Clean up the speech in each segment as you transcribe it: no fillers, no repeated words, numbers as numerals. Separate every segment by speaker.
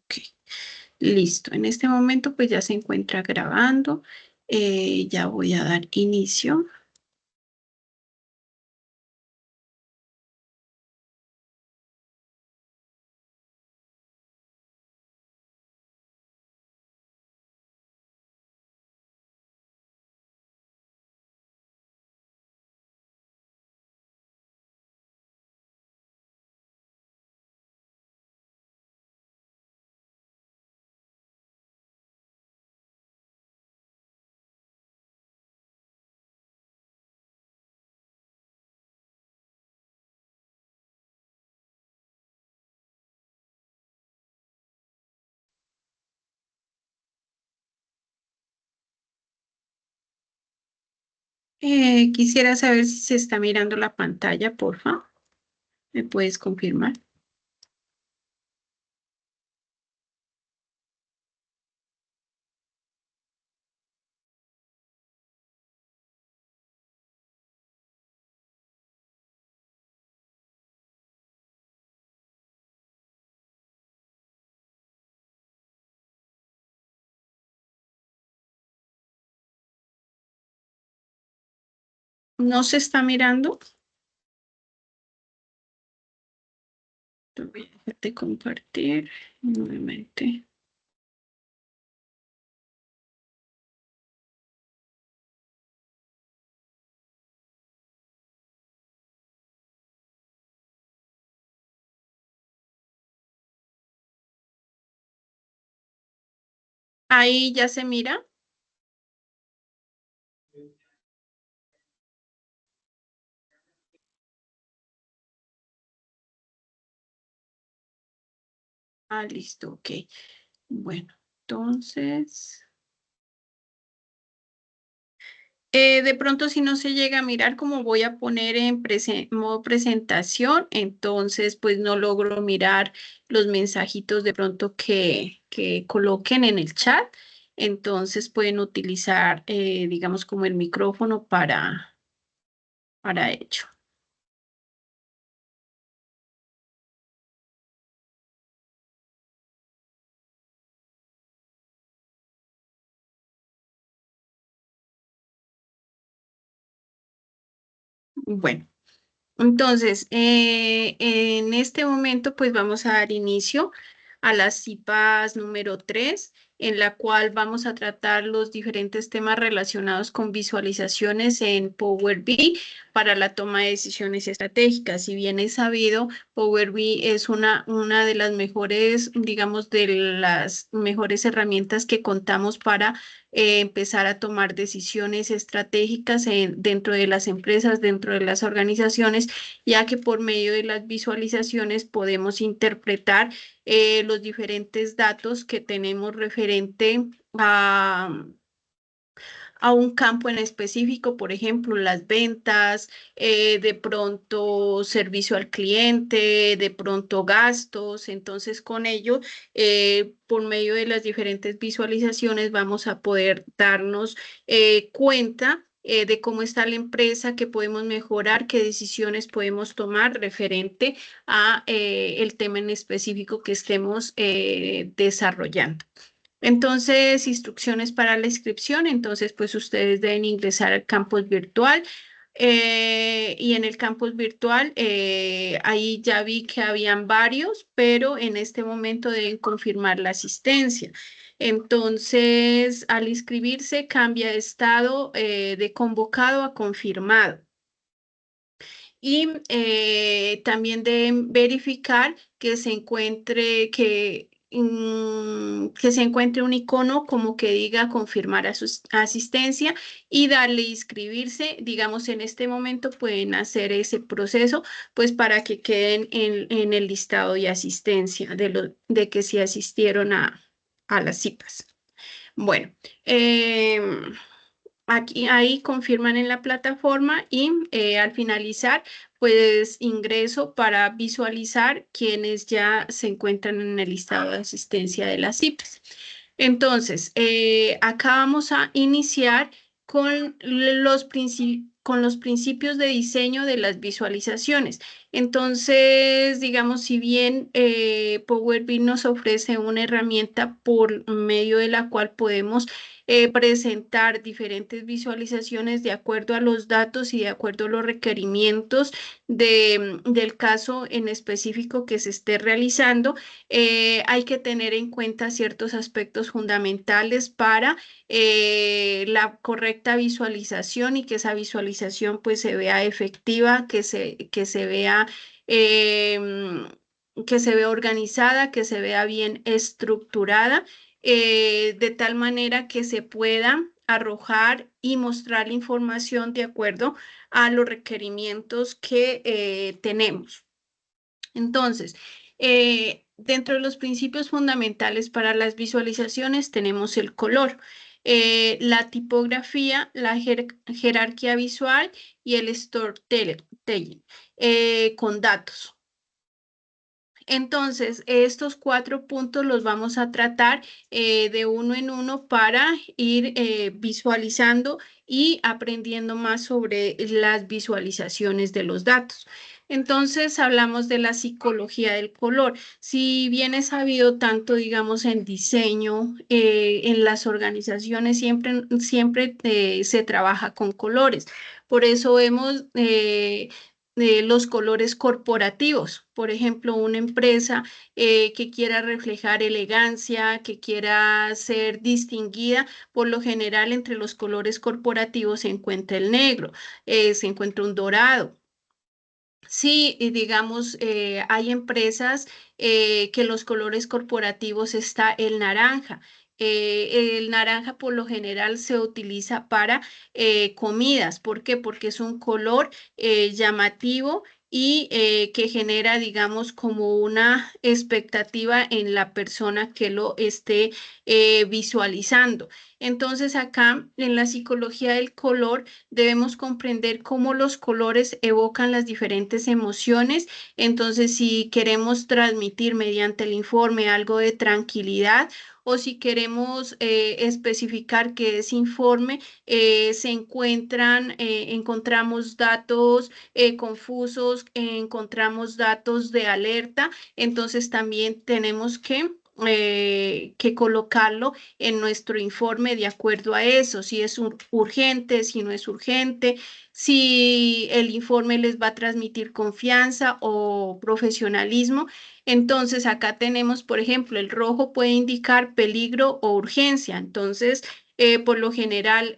Speaker 1: Ok, listo. En este momento pues ya se encuentra grabando. Ya voy a dar inicio. Quisiera saber si se está mirando la pantalla, porfa. ¿Me puedes confirmar? ¿No se está mirando? Voy a dejar de compartir nuevamente. Ahí ya se mira. Ah, listo, ok. Bueno, entonces, de pronto si no se llega a mirar, como voy a poner en modo presentación, entonces pues no logro mirar los mensajitos de pronto que coloquen en el chat. Entonces pueden utilizar, digamos, como el micrófono para ello. Bueno. Entonces, en este momento, pues vamos a dar inicio a las CIPAS número 3, en la cual vamos a tratar los diferentes temas relacionados con visualizaciones en Power BI para la toma de decisiones estratégicas. Si bien es sabido, Power BI es una de las mejores, digamos, de las mejores herramientas que contamos para empezar a tomar decisiones estratégicas dentro de las empresas, dentro de las organizaciones, ya que por medio de las visualizaciones podemos interpretar los diferentes datos que tenemos referente a un campo en específico, por ejemplo, las ventas, de pronto servicio al cliente, de pronto gastos. Entonces, con ello, por medio de las diferentes visualizaciones, vamos a poder darnos cuenta de cómo está la empresa, qué podemos mejorar, qué decisiones podemos tomar referente a el tema en específico que estemos desarrollando. Entonces, instrucciones para la inscripción. Entonces, pues ustedes deben ingresar al campus virtual. Y en el campus virtual, ahí ya vi que habían varios, pero en este momento deben confirmar la asistencia. Entonces, al inscribirse, cambia de estado de convocado a confirmado. Y también deben verificar que se encuentre, que se encuentre un icono como que diga confirmar a su asistencia y darle inscribirse. Digamos, en este momento pueden hacer ese proceso, pues para que queden en el listado de asistencia de que se asistieron a las citas. Bueno, aquí, ahí confirman en la plataforma y al finalizar, pues ingreso para visualizar quienes ya se encuentran en el listado de asistencia de las CIPES. Entonces, acá vamos a iniciar con con los principios de diseño de las visualizaciones. Entonces, digamos, si bien Power BI nos ofrece una herramienta por medio de la cual podemos presentar diferentes visualizaciones de acuerdo a los datos y de acuerdo a los requerimientos del caso en específico que se esté realizando, hay que tener en cuenta ciertos aspectos fundamentales para la correcta visualización y que esa visualización pues se vea efectiva, que se vea em, que se vea organizada, que se vea bien estructurada, de tal manera que se pueda arrojar y mostrar la información de acuerdo a los requerimientos que tenemos. Entonces, dentro de los principios fundamentales para las visualizaciones tenemos el color, la tipografía, la jerarquía visual y el storytelling con datos. Entonces, estos 4 puntos los vamos a tratar de uno en uno para ir visualizando y aprendiendo más sobre las visualizaciones de los datos. Entonces, hablamos de la psicología del color. Si bien es sabido tanto, digamos, en diseño, en las organizaciones siempre se trabaja con colores. Por eso vemos de los colores corporativos. Por ejemplo, una empresa que quiera reflejar elegancia, que quiera ser distinguida, por lo general entre los colores corporativos se encuentra el negro, se encuentra un dorado. Sí, y digamos, hay empresas que los colores corporativos está el naranja. El naranja por lo general se utiliza para comidas. ¿Por qué? Porque es un color llamativo y que genera, digamos, como una expectativa en la persona que lo esté visualizando. Entonces, acá en la psicología del color, debemos comprender cómo los colores evocan las diferentes emociones. Entonces, si queremos transmitir mediante el informe algo de tranquilidad o si queremos especificar que ese informe encontramos datos confusos, encontramos datos de alerta, entonces también tenemos que colocarlo en nuestro informe de acuerdo a eso, si es urgente, si no es urgente, si el informe les va a transmitir confianza o profesionalismo. Entonces, acá tenemos, por ejemplo, el rojo puede indicar peligro o urgencia. Entonces, por lo general,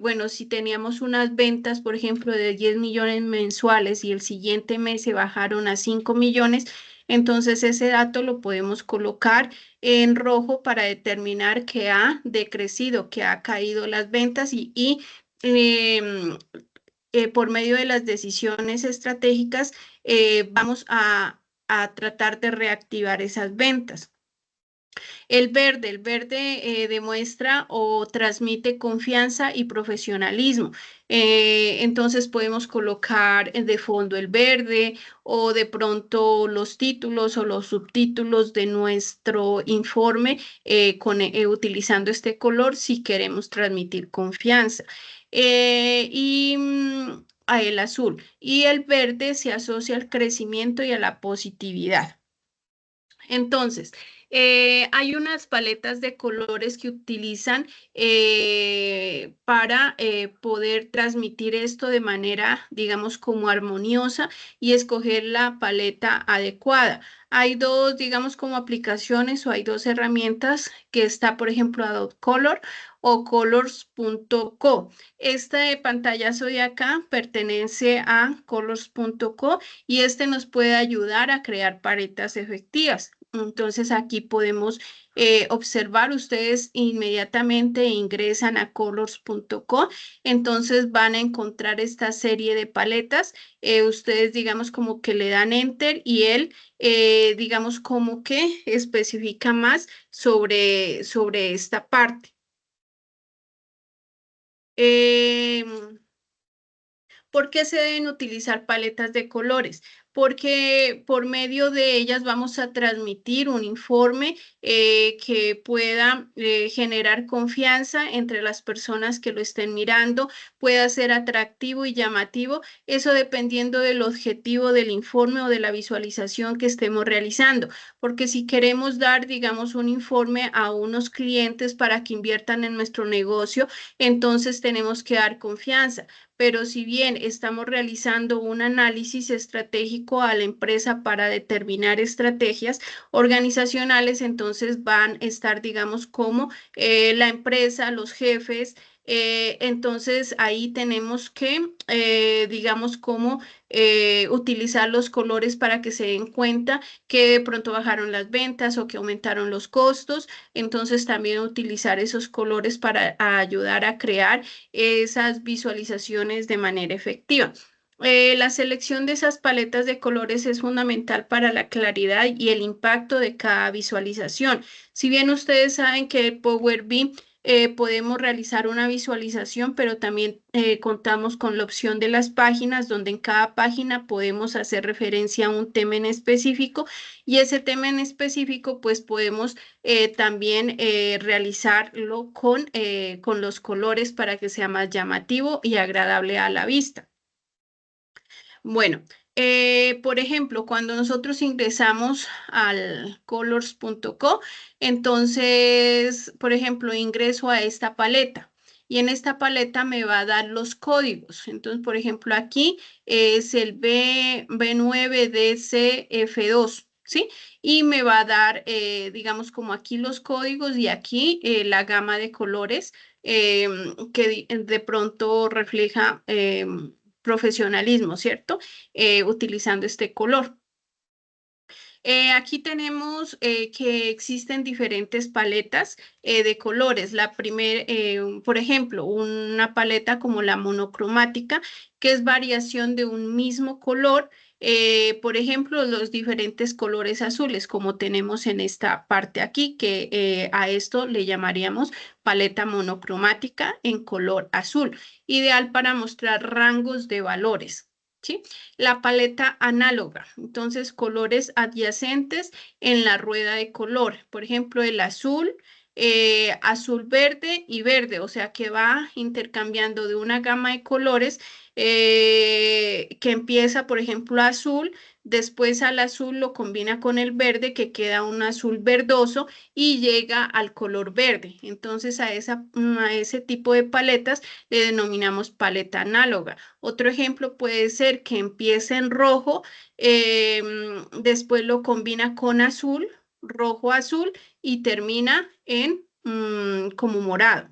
Speaker 1: bueno, si teníamos unas ventas, por ejemplo, de 10 millones mensuales y el siguiente mes se bajaron a 5 millones, entonces ese dato lo podemos colocar en rojo para determinar que ha decrecido, que ha caído las ventas y em, por medio de las decisiones estratégicas vamos a tratar de reactivar esas ventas. El verde demuestra o transmite confianza y profesionalismo. Entonces podemos colocar de fondo el verde o de pronto los títulos o los subtítulos de nuestro informe utilizando este color si queremos transmitir confianza. A el azul. Y el verde se asocia al crecimiento y a la positividad. Entonces, hay unas paletas de colores que utilizan para poder transmitir esto de manera, digamos, como armoniosa y escoger la paleta adecuada. Hay dos, digamos, como aplicaciones o hay dos herramientas que está, por ejemplo, Adobe Color o colors.co. Este pantallazo de acá pertenece a colors.co y este nos puede ayudar a crear paletas efectivas. Entonces aquí podemos observar, ustedes inmediatamente ingresan a colors.co, entonces van a encontrar esta serie de paletas, ustedes digamos como que le dan enter y él digamos como que especifica más sobre esta parte. Em, ¿Por qué se deben utilizar paletas de colores? porque por medio de ellas vamos a transmitir un informe que pueda generar confianza entre las personas que lo estén mirando, pueda ser atractivo y llamativo, eso dependiendo del objetivo del informe o de la visualización que estemos realizando, porque si queremos dar, digamos, un informe a unos clientes para que inviertan en nuestro negocio, entonces tenemos que dar confianza. Pero si bien estamos realizando un análisis estratégico a la empresa para determinar estrategias organizacionales, entonces van a estar, digamos, como la empresa, los jefes. Entonces ahí tenemos que, digamos, cómo utilizar los colores para que se den cuenta que de pronto bajaron las ventas o que aumentaron los costos. Entonces también utilizar esos colores para ayudar a crear esas visualizaciones de manera efectiva. La selección de esas paletas de colores es fundamental para la claridad y el impacto de cada visualización. Si bien ustedes saben que el Power BI podemos realizar una visualización, pero también contamos con la opción de las páginas, donde en cada página podemos hacer referencia a un tema en específico y ese tema en específico pues podemos también realizarlo con los colores para que sea más llamativo y agradable a la vista. Bueno, por ejemplo, cuando nosotros ingresamos al colors.co, entonces, por ejemplo, ingreso a esta paleta y en esta paleta me va a dar los códigos. Entonces, por ejemplo, aquí es el B9DCF2, ¿sí? Y me va a dar, digamos, como aquí los códigos y aquí la gama de colores que de pronto refleja profesionalismo, ¿cierto? Utilizando este color. Aquí tenemos que existen diferentes paletas de colores. La primera, por ejemplo, una paleta como la monocromática, que es variación de un mismo color. Por ejemplo, los diferentes colores azules, como tenemos en esta parte aquí, que a esto le llamaríamos paleta monocromática en color azul, ideal para mostrar rangos de valores. ¿Sí? La paleta análoga, entonces colores adyacentes en la rueda de color, por ejemplo el azul, azul verde y verde, o sea que va intercambiando de una gama de colores que empieza por ejemplo azul, después al azul lo combina con el verde que queda un azul verdoso y llega al color verde, entonces a ese tipo de paletas le denominamos paleta análoga. Otro ejemplo puede ser que empiece en rojo, después lo combina con azul, rojo azul y termina en como morado.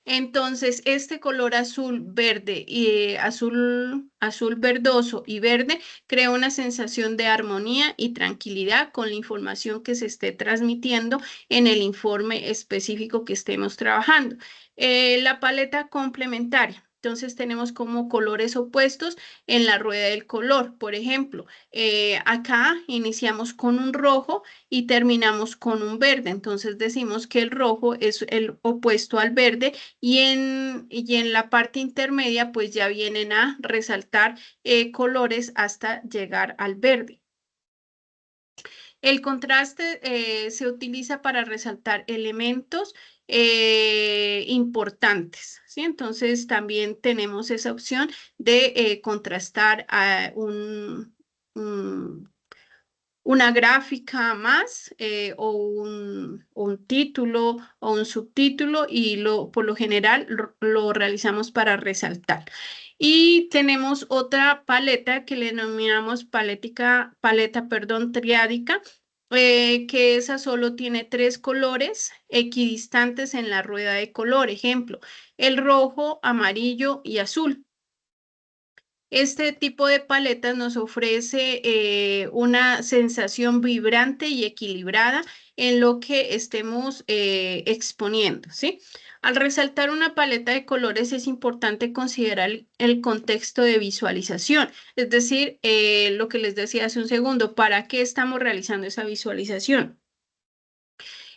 Speaker 1: Entonces, este color azul, verde y azul verdoso y verde crea una sensación de armonía y tranquilidad con la información que se esté transmitiendo en el informe específico que estemos trabajando. La paleta complementaria. Entonces tenemos como colores opuestos en la rueda del color. Por ejemplo, acá iniciamos con un rojo y terminamos con un verde. Entonces decimos que el rojo es el opuesto al verde y en la parte intermedia pues ya vienen a resaltar colores hasta llegar al verde. El contraste se utiliza para resaltar elementos importantes, ¿sí? Entonces también tenemos esa opción de contrastar a una gráfica más o un título o un subtítulo y por lo general lo realizamos para resaltar. Y tenemos otra paleta que le denominamos paleta, triádica, que esa solo tiene 3 colores equidistantes en la rueda de color. Ejemplo, el rojo, amarillo y azul. Este tipo de paletas nos ofrece una sensación vibrante y equilibrada en lo que estemos exponiendo, ¿sí? Al resaltar una paleta de colores es importante considerar el contexto de visualización, es decir, lo que les decía hace un segundo, ¿para qué estamos realizando esa visualización?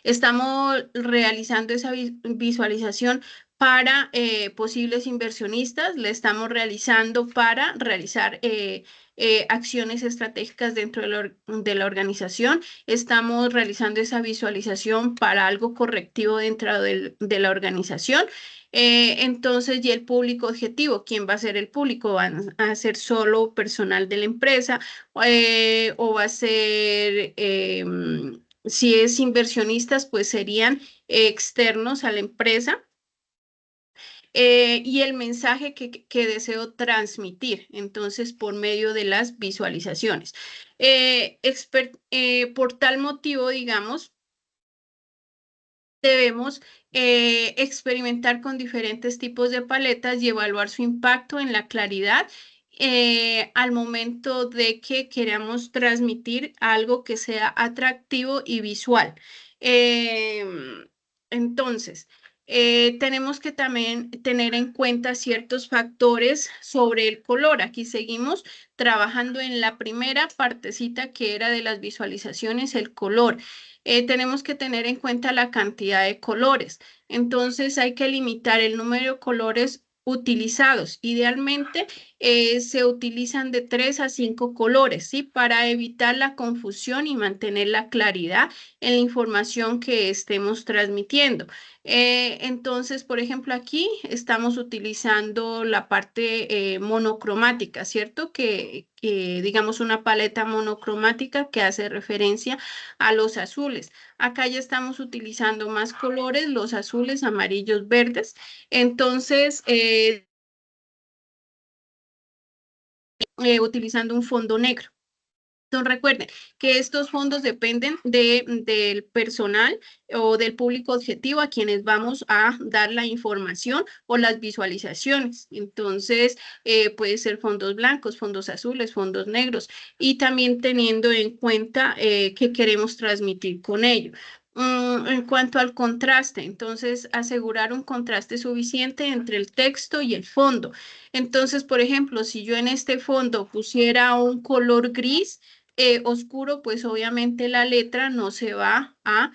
Speaker 1: Estamos realizando esa visualización para posibles inversionistas, la estamos realizando para realizar acciones estratégicas dentro de la organización. Estamos realizando esa visualización para algo correctivo dentro de la organización. Entonces, y el público objetivo, ¿quién va a ser el público? ¿Van a ser solo personal de la empresa o va a ser, si es inversionistas, pues serían externos a la empresa? Y el mensaje que deseo transmitir, entonces, por medio de las visualizaciones. Por tal motivo, digamos, debemos experimentar con diferentes tipos de paletas y evaluar su impacto en la claridad al momento de que queramos transmitir algo que sea atractivo y visual. Entonces, tenemos que también tener en cuenta ciertos factores sobre el color. Aquí seguimos trabajando en la primera partecita que era de las visualizaciones, el color. Tenemos que tener en cuenta la cantidad de colores. Entonces hay que limitar el número de colores utilizados. Idealmente se utilizan de 3 a 5 colores, ¿sí? Para evitar la confusión y mantener la claridad en la información que estemos transmitiendo. Entonces, por ejemplo, aquí estamos utilizando la parte monocromática, ¿cierto? Digamos una paleta monocromática que hace referencia a los azules. Acá ya estamos utilizando más colores, los azules, amarillos, verdes. Entonces, utilizando un fondo negro. Entonces, recuerden que estos fondos dependen del personal o del público objetivo a quienes vamos a dar la información o las visualizaciones. Entonces, puede ser fondos blancos, fondos azules, fondos negros y también teniendo en cuenta qué queremos transmitir con ello. En cuanto al contraste, entonces asegurar un contraste suficiente entre el texto y el fondo. Entonces, por ejemplo, si yo en este fondo pusiera un color gris, oscuro, pues obviamente la letra no se va a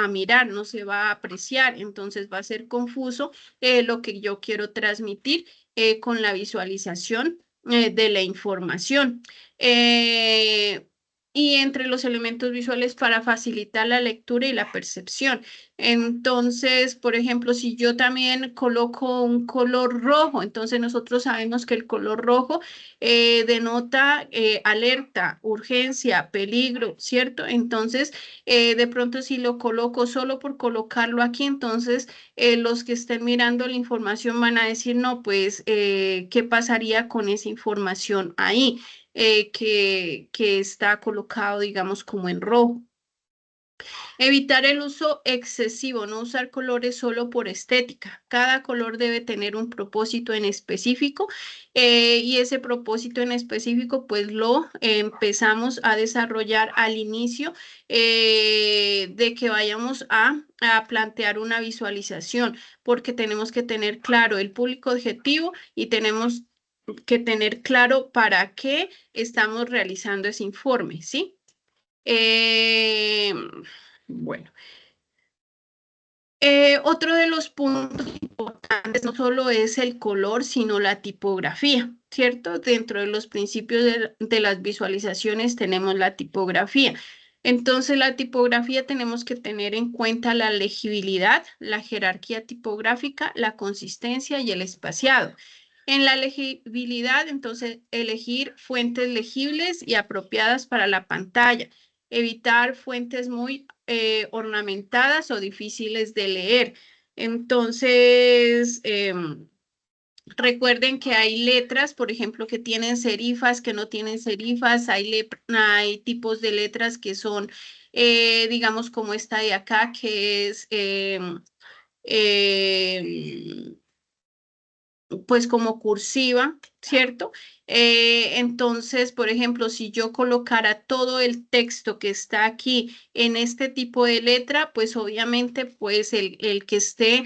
Speaker 1: mirar, no se va a apreciar, entonces va a ser confuso lo que yo quiero transmitir con la visualización de la información. Eh, y entre los elementos visuales para facilitar la lectura y la percepción. Entonces, por ejemplo, si yo también coloco un color rojo, entonces nosotros sabemos que el color rojo denota alerta, urgencia, peligro, ¿cierto? Entonces, de pronto si lo coloco solo por colocarlo aquí, entonces los que estén mirando la información van a decir, no, pues, ¿qué pasaría con esa información ahí? Que está colocado, digamos, como en rojo. Evitar el uso excesivo, no usar colores solo por estética. Cada color debe tener un propósito en específico y ese propósito en específico pues lo empezamos a desarrollar al inicio de que vayamos a plantear una visualización porque tenemos que tener claro el público objetivo y tenemos que tener claro para qué estamos realizando ese informe, ¿sí? Eh, bueno, otro de los puntos importantes no solo es el color, sino la tipografía, ¿cierto? Dentro de los principios de las visualizaciones tenemos la tipografía. Entonces, la tipografía tenemos que tener en cuenta la legibilidad, la jerarquía tipográfica, la consistencia y el espaciado. En la legibilidad, entonces, elegir fuentes legibles y apropiadas para la pantalla. Evitar fuentes muy ornamentadas o difíciles de leer. Entonces, recuerden que hay letras, por ejemplo, que tienen serifas, que no tienen serifas, hay tipos de letras que son, digamos, como esta de acá, que es eh, pues como cursiva, ¿cierto? Entonces, por ejemplo, si yo colocara todo el texto que está aquí en este tipo de letra, pues obviamente, pues el que esté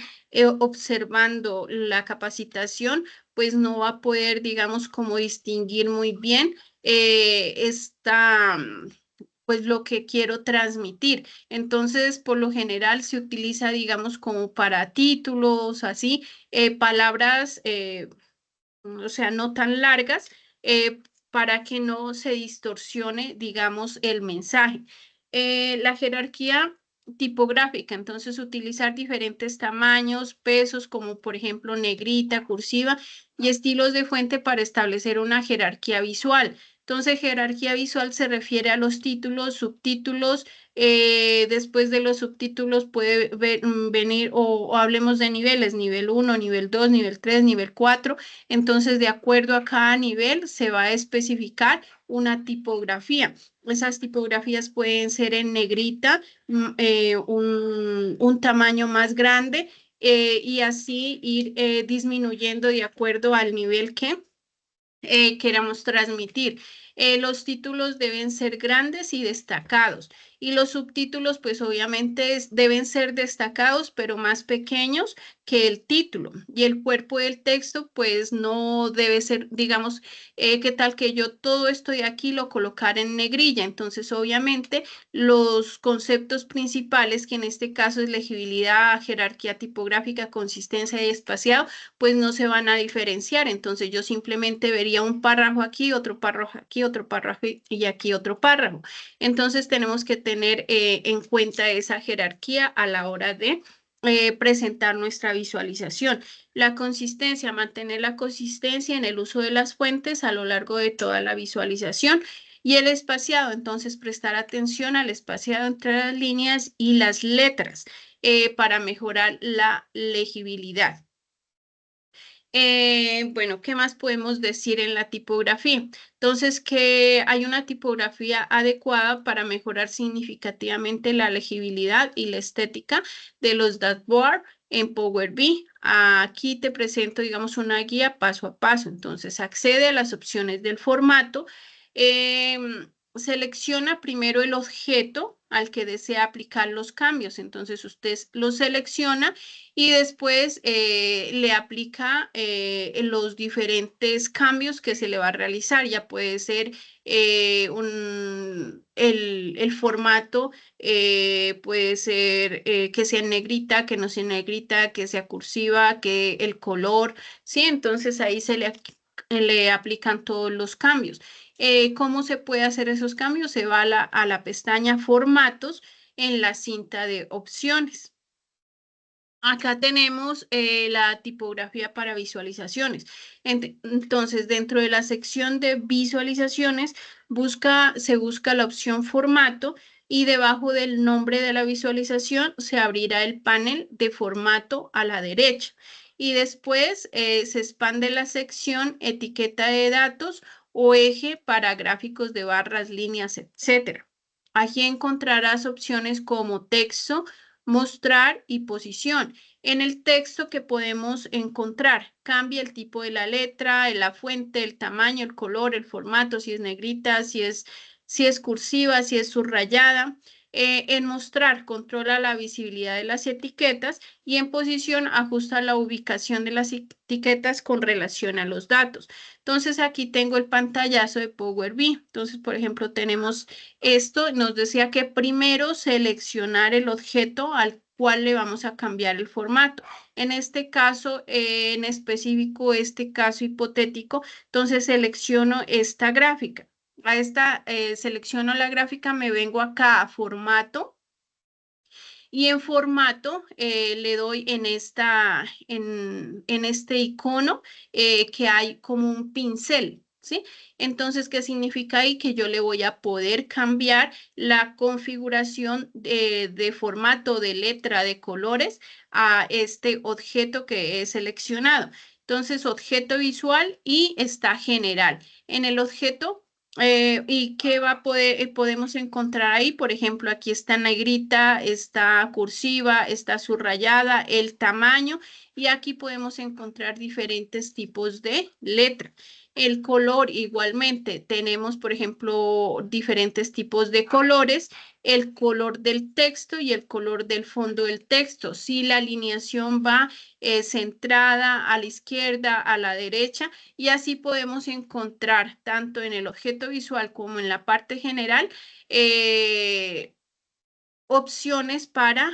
Speaker 1: observando la capacitación, pues no va a poder, digamos, como distinguir muy bien esta pues lo que quiero transmitir. Entonces, por lo general se utiliza, digamos, como para títulos, así, palabras, o sea, no tan largas, para que no se distorsione, digamos, el mensaje. La jerarquía tipográfica, entonces utilizar diferentes tamaños, pesos, como por ejemplo negrita, cursiva y estilos de fuente para establecer una jerarquía visual. Entonces, jerarquía visual se refiere a los títulos, subtítulos. Después de los subtítulos puede venir o hablemos de niveles, nivel 1, nivel 2, nivel 3, nivel 4. Entonces, de acuerdo a cada nivel, se va a especificar una tipografía. Esas tipografías pueden ser en negrita, un tamaño más grande, y así ir disminuyendo de acuerdo al nivel que queramos transmitir. Los títulos deben ser grandes y destacados, y los subtítulos pues obviamente deben ser destacados pero más pequeños que el título, y el cuerpo del texto pues no debe ser, digamos, qué tal que yo todo esto de aquí lo colocar en negrilla. Entonces obviamente los conceptos principales, que en este caso es legibilidad, jerarquía tipográfica, consistencia y espaciado, pues no se van a diferenciar. Entonces yo simplemente vería un párrafo aquí, otro párrafo aquí, otro párrafo y aquí otro párrafo. Entonces tenemos que tener en cuenta esa jerarquía a la hora de presentar nuestra visualización. La consistencia, mantener la consistencia en el uso de las fuentes a lo largo de toda la visualización. Y el espaciado, entonces prestar atención al espaciado entre las líneas y las letras para mejorar la legibilidad. Bueno, ¿qué más podemos decir en la tipografía? Entonces, que hay una tipografía adecuada para mejorar significativamente la legibilidad y la estética de los dashboard en Power BI. Aquí te presento, digamos, una guía paso a paso. Entonces, accede a las opciones del formato. Selecciona primero el objeto al que desea aplicar los cambios. Entonces, usted lo selecciona y después le aplica los diferentes cambios que se le va a realizar. Ya puede ser el formato, puede ser que sea en negrita, que no sea en negrita, que sea cursiva, que el color, ¿sí? Entonces ahí le aplican todos los cambios. ¿Cómo se puede hacer esos cambios? Se va a la pestaña Formatos en la cinta de opciones. Acá tenemos la tipografía para visualizaciones. Entonces, dentro de la sección de visualizaciones, se busca la opción formato, y debajo del nombre de la visualización se abrirá el panel de formato a la derecha. Y después se expande la sección etiqueta de datos o eje para gráficos de barras, líneas, etcétera. Aquí encontrarás opciones como texto, mostrar y posición. En el texto que podemos encontrar, cambia el tipo de la letra, la fuente, el tamaño, el color, el formato, si es negrita, si es cursiva, si es subrayada. En mostrar, controla la visibilidad de las etiquetas, y en posición ajusta la ubicación de las etiquetas con relación a los datos. Entonces aquí tengo el pantallazo de Power BI. Entonces, por ejemplo, tenemos esto, nos decía que primero seleccionar el objeto al cual le vamos a cambiar el formato. En este caso, en específico, este caso hipotético, entonces selecciono esta gráfica. Selecciono la gráfica, me vengo acá a formato, y en formato le doy en este icono que hay como un pincel, ¿sí? Entonces, ¿qué significa ahí? Que yo le voy a poder cambiar la configuración de formato, de letra, de colores a este objeto que he seleccionado. Entonces, objeto visual, y está general. En el objeto, ¿y qué podemos encontrar ahí? Por ejemplo, aquí está negrita, está cursiva, está subrayada, el tamaño, y aquí podemos encontrar diferentes tipos de letra. El color igualmente, tenemos, por ejemplo, diferentes tipos de colores, el color del texto y el color del fondo del texto. Si la alineación va centrada a la izquierda, a la derecha, y así podemos encontrar tanto en el objeto visual como en la parte general opciones para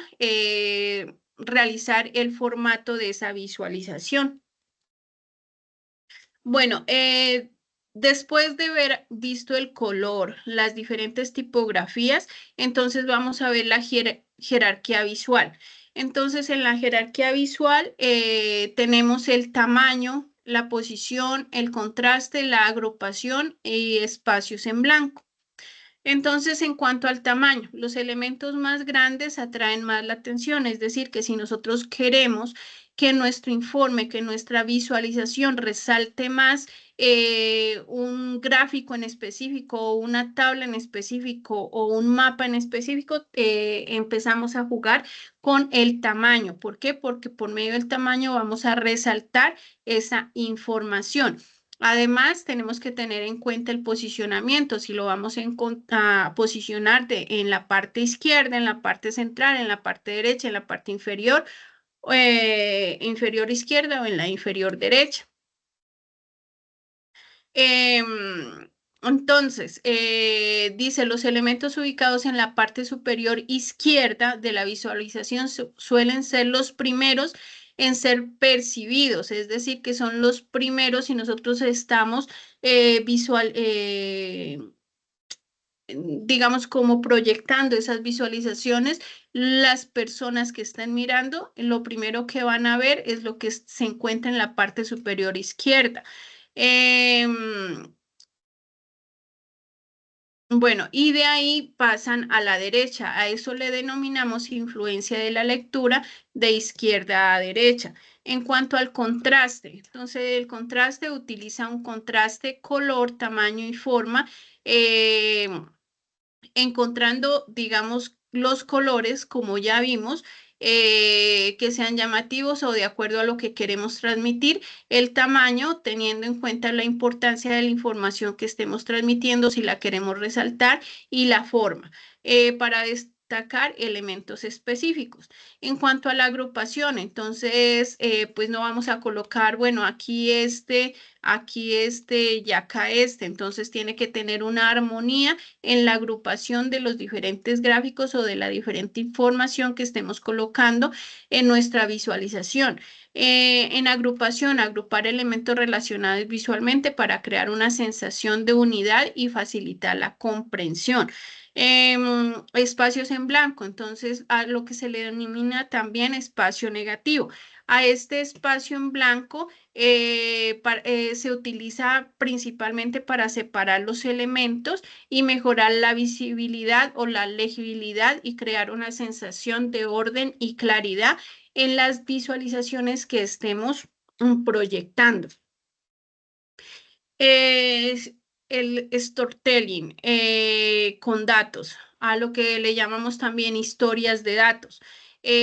Speaker 1: realizar el formato de esa visualización. Bueno, después de haber visto el color, las diferentes tipografías, entonces vamos a ver la jerarquía visual. Entonces, en la jerarquía visual tenemos el tamaño, la posición, el contraste, la agrupación y espacios en blanco. Entonces, en cuanto al tamaño, los elementos más grandes atraen más la atención, es decir, que si nosotros queremos que nuestro informe, que nuestra visualización resalte más un gráfico en específico o una tabla en específico o un mapa en específico, empezamos a jugar con el tamaño. ¿Por qué? Porque por medio del tamaño vamos a resaltar esa información. Además, tenemos que tener en cuenta el posicionamiento, si lo vamos a posicionar en la parte izquierda, en la parte central, en la parte derecha, en la parte inferior, inferior izquierda o en la inferior derecha. Entonces, dice, los elementos ubicados en la parte superior izquierda de la visualización suelen ser los primeros en ser percibidos, es decir, que son los primeros si nosotros estamos digamos, como proyectando esas visualizaciones, las personas que están mirando, lo primero que van a ver es lo que se encuentra en la parte superior izquierda. Bueno, y de ahí pasan a la derecha. A eso le denominamos influencia de la lectura de izquierda a derecha. En cuanto al contraste, entonces el contraste utiliza un contraste color, tamaño y forma, eh, encontrando, digamos, los colores, como ya vimos, que sean llamativos o de acuerdo a lo que queremos transmitir, el tamaño, teniendo en cuenta la importancia de la información que estemos transmitiendo, si la queremos resaltar, y la forma, para destacar elementos específicos. En cuanto a la agrupación, entonces, pues no vamos a colocar, bueno, aquí este y acá este, entonces tiene que tener una armonía en la agrupación de los diferentes gráficos o de la diferente información que estemos colocando en nuestra visualización. En agrupación, agrupar elementos relacionados visualmente para crear una sensación de unidad y facilitar la comprensión. Espacios en blanco, entonces a lo que se le denomina también espacio negativo. A este espacio en blanco se utiliza principalmente para separar los elementos y mejorar la visibilidad o la legibilidad y crear una sensación de orden y claridad en las visualizaciones que estemos proyectando. Es el storytelling con datos, a lo que le llamamos también historias de datos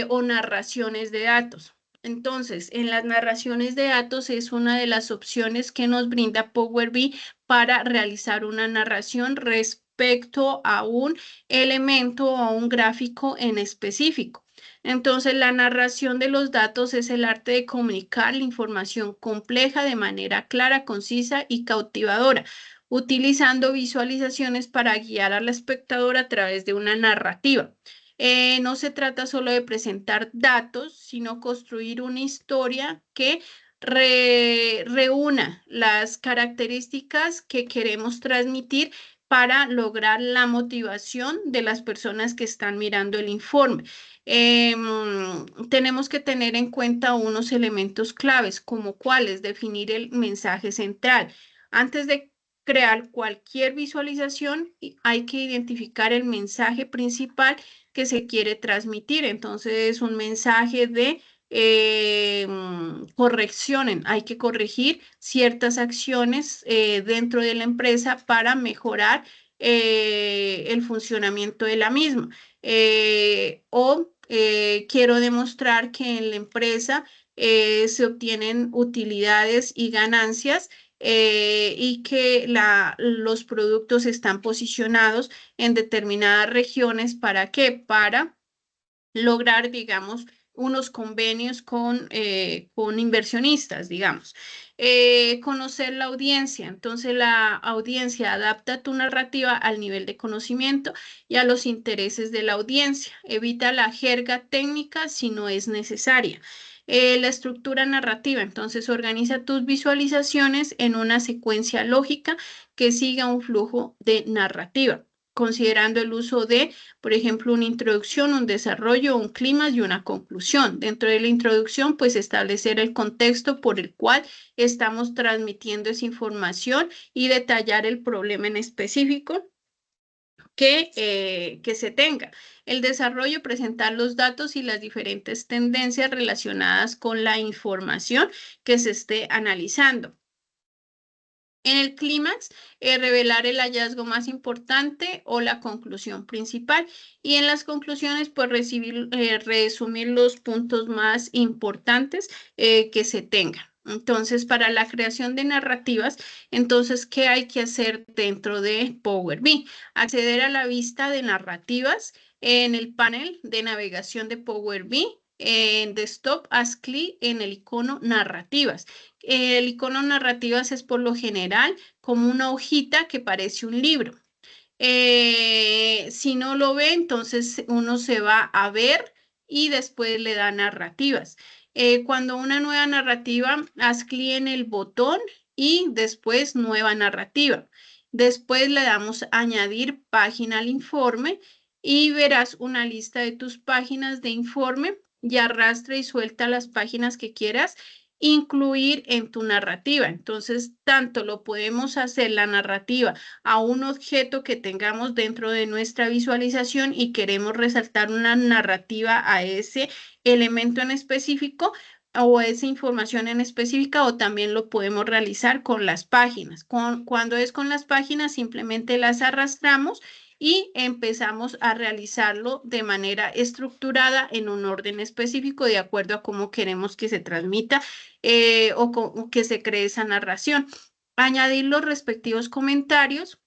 Speaker 1: o narraciones de datos. Entonces, en las narraciones de datos es una de las opciones que nos brinda Power BI para realizar una narración respecto a un elemento o a un gráfico en específico. Entonces, la narración de los datos es el arte de comunicar la información compleja de manera clara, concisa y cautivadora, utilizando visualizaciones para guiar al espectador a través de una narrativa. No se trata solo de presentar datos, sino construir una historia que reúna las características que queremos transmitir para lograr la motivación de las personas que están mirando el informe. Tenemos que tener en cuenta unos elementos claves, como cuáles, definir el mensaje central. Antes de crear cualquier visualización, hay que identificar el mensaje principal que se quiere transmitir. Entonces, es un mensaje de corrección. Hay que corregir ciertas acciones dentro de la empresa para mejorar el funcionamiento de la misma. Quiero demostrar que en la empresa se obtienen utilidades y ganancias y que los productos están posicionados en determinadas regiones. ¿Para qué? Para lograr, digamos, unos convenios con inversionistas, digamos. Conocer la audiencia. Entonces, la audiencia adapta tu narrativa al nivel de conocimiento y a los intereses de la audiencia. Evita la jerga técnica si no es necesaria. La estructura narrativa. Entonces, organiza tus visualizaciones en una secuencia lógica que siga un flujo de narrativa, considerando el uso de, por ejemplo, una introducción, un desarrollo, un clima y una conclusión. Dentro de la introducción, pues establecer el contexto por el cual estamos transmitiendo esa información y detallar el problema en específico que se tenga. El desarrollo, presentar los datos y las diferentes tendencias relacionadas con la información que se esté analizando. En el clímax, revelar el hallazgo más importante o la conclusión principal. Y en las conclusiones, pues resumir los puntos más importantes que se tengan. Entonces, para la creación de narrativas, entonces, ¿qué hay que hacer dentro de Power BI? Acceder a la vista de narrativas en el panel de navegación de Power BI. En desktop, haz clic en el icono narrativas. El icono narrativas es por lo general como una hojita que parece un libro. Si no lo ve, entonces uno se va a ver y después le da narrativas. Cuando una nueva narrativa, haz clic en el botón y después nueva narrativa. Después le damos añadir página al informe y verás una lista de tus páginas de informe y arrastra y suelta las páginas que quieras incluir en tu narrativa. Entonces, tanto lo podemos hacer la narrativa a un objeto que tengamos dentro de nuestra visualización y queremos resaltar una narrativa a ese elemento en específico o a esa información en específica, o también lo podemos realizar con las páginas. Cuando es con las páginas, simplemente las arrastramos y empezamos a realizarlo de manera estructurada en un orden específico de acuerdo a cómo queremos que se transmita o que se cree esa narración. Añadir los respectivos comentarios.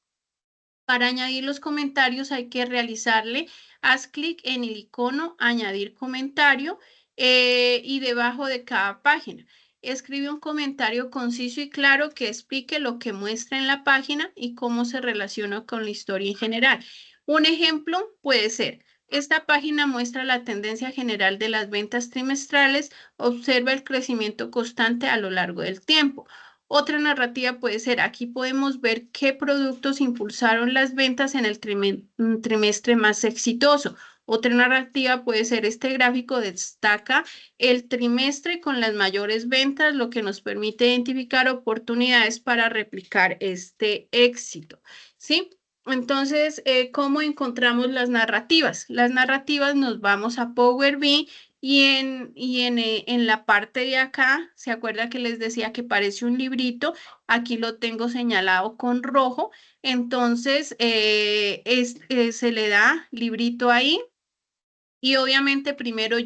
Speaker 1: Para añadir los comentarios hay que realizarle, haz clic en el icono añadir comentario y debajo de cada página. Escribe un comentario conciso y claro que explique lo que muestra en la página y cómo se relaciona con la historia en general. Un ejemplo puede ser: esta página muestra la tendencia general de las ventas trimestrales, observa el crecimiento constante a lo largo del tiempo. Otra narrativa puede ser: aquí podemos ver qué productos impulsaron las ventas en el trimestre más exitoso. Otra narrativa puede ser: este gráfico destaca el trimestre con las mayores ventas, lo que nos permite identificar oportunidades para replicar este éxito. ¿Sí? Entonces, ¿cómo encontramos las narrativas? Las narrativas, nos vamos a Power BI en la parte de acá, ¿se acuerda que les decía que parece un librito? Aquí lo tengo señalado con rojo. Entonces, se le da librito ahí. Y obviamente primero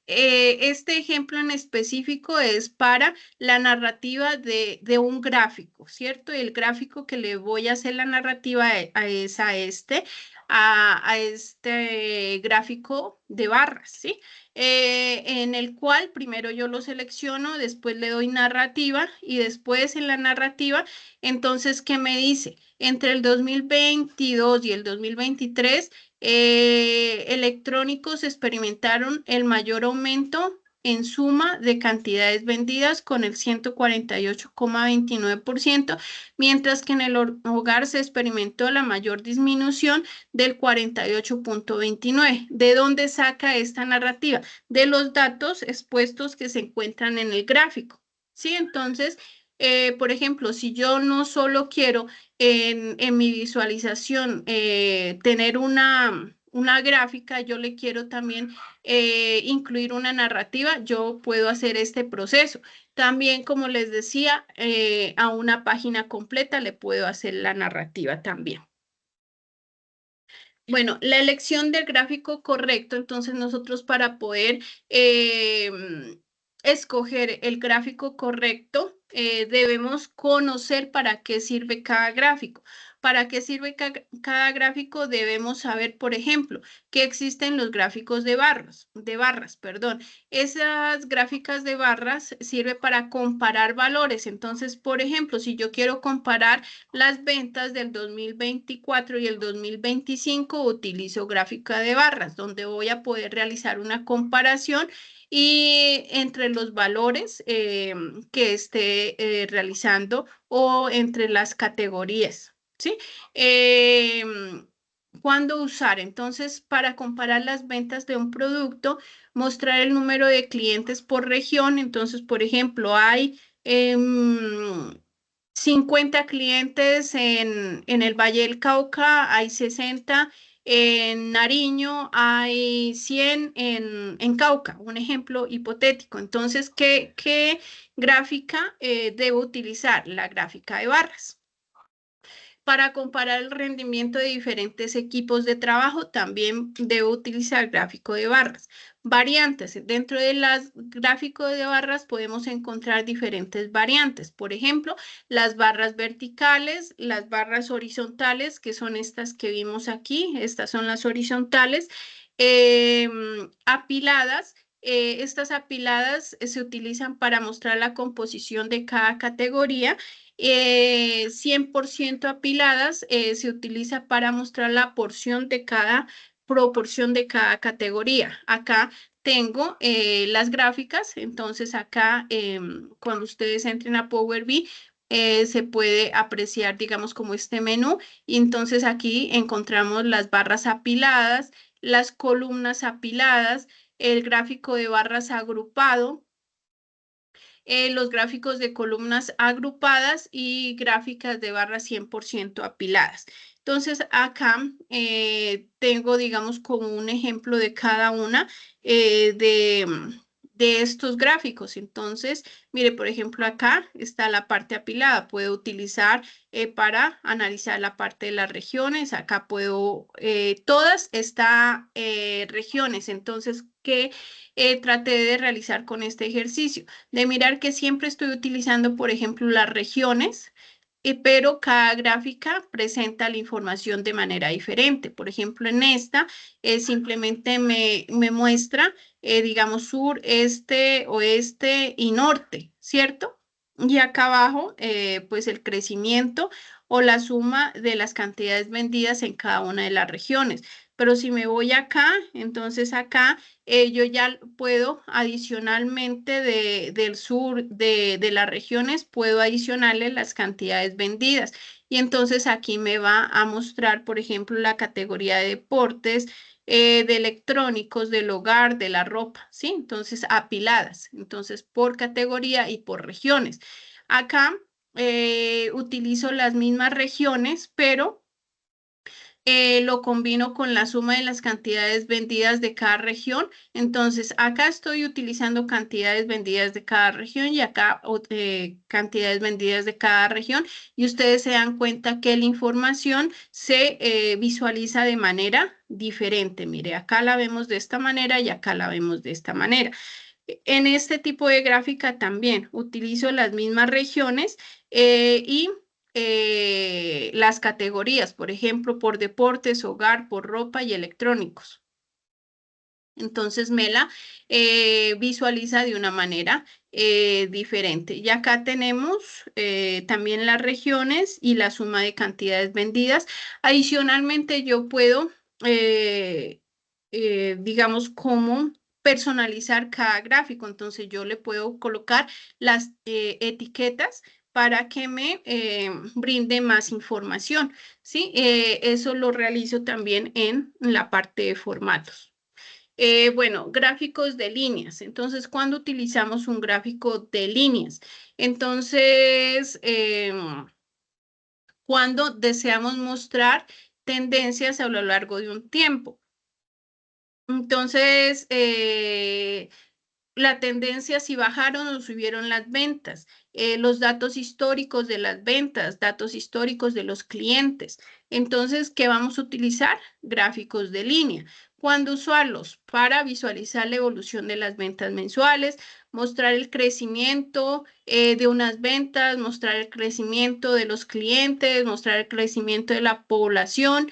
Speaker 1: este ejemplo en específico es para la narrativa de un gráfico, ¿cierto? El gráfico que le voy a hacer la narrativa es a este gráfico de barras, ¿sí? En el cual primero yo lo selecciono, después le doy narrativa y después en la narrativa, entonces, ¿qué me dice? Entre el 2022 y el 2023, electrónicos experimentaron el mayor aumento en suma de cantidades vendidas con el 148,29%, mientras que en el hogar se experimentó la mayor disminución del 48,29%. ¿De dónde saca esta narrativa? De los datos expuestos que se encuentran en el gráfico. ¿Sí? Entonces, por ejemplo, si yo no solo quiero en mi visualización tener una gráfica, yo le quiero también incluir una narrativa, yo puedo hacer este proceso. También, como les decía, a una página completa le puedo hacer la narrativa también. Bueno, la elección del gráfico correcto, entonces nosotros para poder escoger el gráfico correcto, debemos conocer para qué sirve cada gráfico. ¿Para qué sirve cada gráfico? Debemos saber, por ejemplo, que existen los gráficos de barras, perdón. Esas gráficas de barras sirve para comparar valores. Entonces, por ejemplo, si yo quiero comparar las ventas del 2024 y el 2025, utilizo gráfica de barras, donde voy a poder realizar una comparación y entre los valores que esté realizando o entre las categorías, ¿sí? ¿Cuándo usar? Entonces, para comparar las ventas de un producto, mostrar el número de clientes por región. Entonces, por ejemplo, hay 50 clientes en el Valle del Cauca, hay 60 en Nariño, hay 100 en Cauca, un ejemplo hipotético. Entonces, ¿qué gráfica debo utilizar? La gráfica de barras. Para comparar el rendimiento de diferentes equipos de trabajo, también debo utilizar gráfico de barras. Variantes. Dentro de las gráficos de barras podemos encontrar diferentes variantes. Por ejemplo, las barras verticales, las barras horizontales, que son estas que vimos aquí. Estas son las horizontales. Apiladas. Estas apiladas se utilizan para mostrar la composición de cada categoría. 100% apiladas se utiliza para mostrar la porción de cada proporción de cada categoría. Acá tengo las gráficas, entonces acá cuando ustedes entren a Power BI se puede apreciar, digamos, como este menú, y entonces aquí encontramos las barras apiladas, las columnas apiladas, el gráfico de barras agrupado, los gráficos de columnas agrupadas y gráficas de barras 100% apiladas. Entonces, acá tengo, digamos, como un ejemplo de cada una de estos gráficos. Entonces, mire, por ejemplo, acá está la parte apilada. Puedo utilizar para analizar la parte de las regiones. Acá puedo, todas estas regiones. Entonces, ¿qué traté de realizar con este ejercicio? De mirar que siempre estoy utilizando, por ejemplo, las regiones, pero cada gráfica presenta la información de manera diferente. Por ejemplo, en esta simplemente me muestra, digamos, sur, este, oeste y norte, ¿cierto? Y acá abajo, pues el crecimiento o la suma de las cantidades vendidas en cada una de las regiones. Pero si me voy acá, entonces acá yo ya puedo adicionalmente del sur de las regiones, puedo adicionarle las cantidades vendidas. Y entonces aquí me va a mostrar, por ejemplo, la categoría de deportes, de electrónicos, del hogar, de la ropa, ¿sí? Entonces, apiladas. Entonces, por categoría y por regiones. Acá utilizo las mismas regiones, pero lo combino con la suma de las cantidades vendidas de cada región. Entonces, acá estoy utilizando cantidades vendidas de cada región y acá cantidades vendidas de cada región. Y ustedes se dan cuenta que la información se visualiza de manera diferente. Mire, acá la vemos de esta manera y acá la vemos de esta manera. En este tipo de gráfica también utilizo las mismas regiones y las categorías, por ejemplo, por deportes, hogar, por ropa y electrónicos. Entonces me la visualiza de una manera diferente. Y acá tenemos también las regiones y la suma de cantidades vendidas. Adicionalmente, yo puedo, digamos, cómo personalizar cada gráfico. Entonces yo le puedo colocar las etiquetas para que me brinde más información, ¿sí? Eso lo realizo también en la parte de formatos. Bueno, gráficos de líneas. Entonces, ¿cuándo utilizamos un gráfico de líneas? Entonces, cuando deseamos mostrar tendencias a lo largo de un tiempo. Entonces, la tendencia si bajaron o subieron las ventas, los datos históricos de las ventas, datos históricos de los clientes. Entonces, ¿qué vamos a utilizar? Gráficos de línea. ¿Cuándo usarlos? Para visualizar la evolución de las ventas mensuales, mostrar el crecimiento de unas ventas, mostrar el crecimiento de los clientes, mostrar el crecimiento de la población,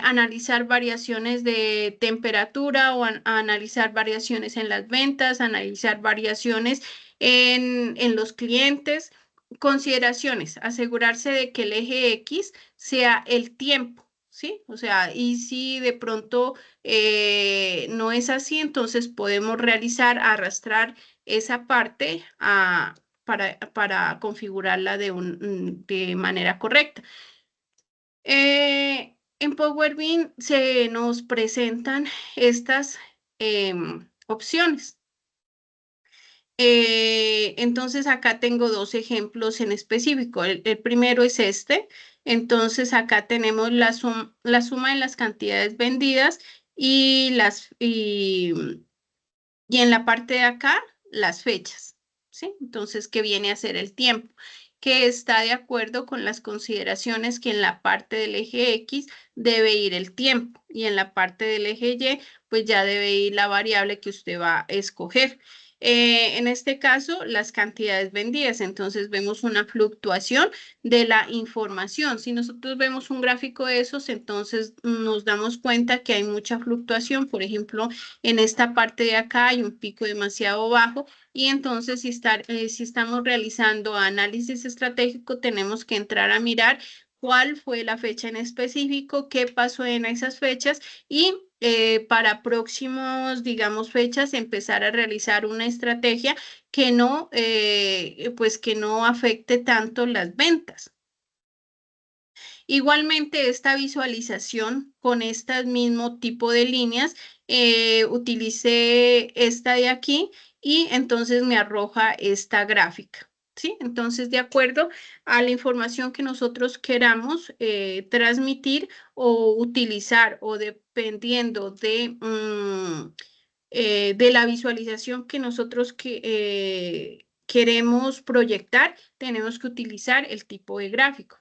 Speaker 1: analizar variaciones de temperatura o analizar variaciones en las ventas, analizar variaciones en los clientes. Consideraciones, asegurarse de que el eje X sea el tiempo, ¿sí? O sea, y si de pronto no es así, entonces podemos realizar, arrastrar esa parte para configurarla de manera correcta. En Power BI se nos presentan estas opciones. Entonces acá tengo dos ejemplos en específico. El primero es este. Entonces acá tenemos la suma de las cantidades vendidas y en la parte de acá las fechas, ¿sí? Entonces, ¿qué viene a ser el tiempo? Que está de acuerdo con las consideraciones que en la parte del eje X debe ir el tiempo y en la parte del eje Y, pues ya debe ir la variable que usted va a escoger. En este caso, las cantidades vendidas. Entonces, vemos una fluctuación de la información. Si nosotros vemos un gráfico de esos, entonces nos damos cuenta que hay mucha fluctuación. Por ejemplo, en esta parte de acá hay un pico demasiado bajo y entonces si estamos realizando análisis estratégico, tenemos que entrar a mirar cuál fue la fecha en específico, qué pasó en esas fechas y para próximos, digamos, fechas, empezar a realizar una estrategia pues que no afecte tanto las ventas. Igualmente, esta visualización con este mismo tipo de líneas, utilicé esta de aquí y entonces me arroja esta gráfica. ¿Sí? Entonces, de acuerdo a la información que nosotros queramos transmitir o utilizar o dependiendo de la visualización que nosotros queremos proyectar, tenemos que utilizar el tipo de gráfico.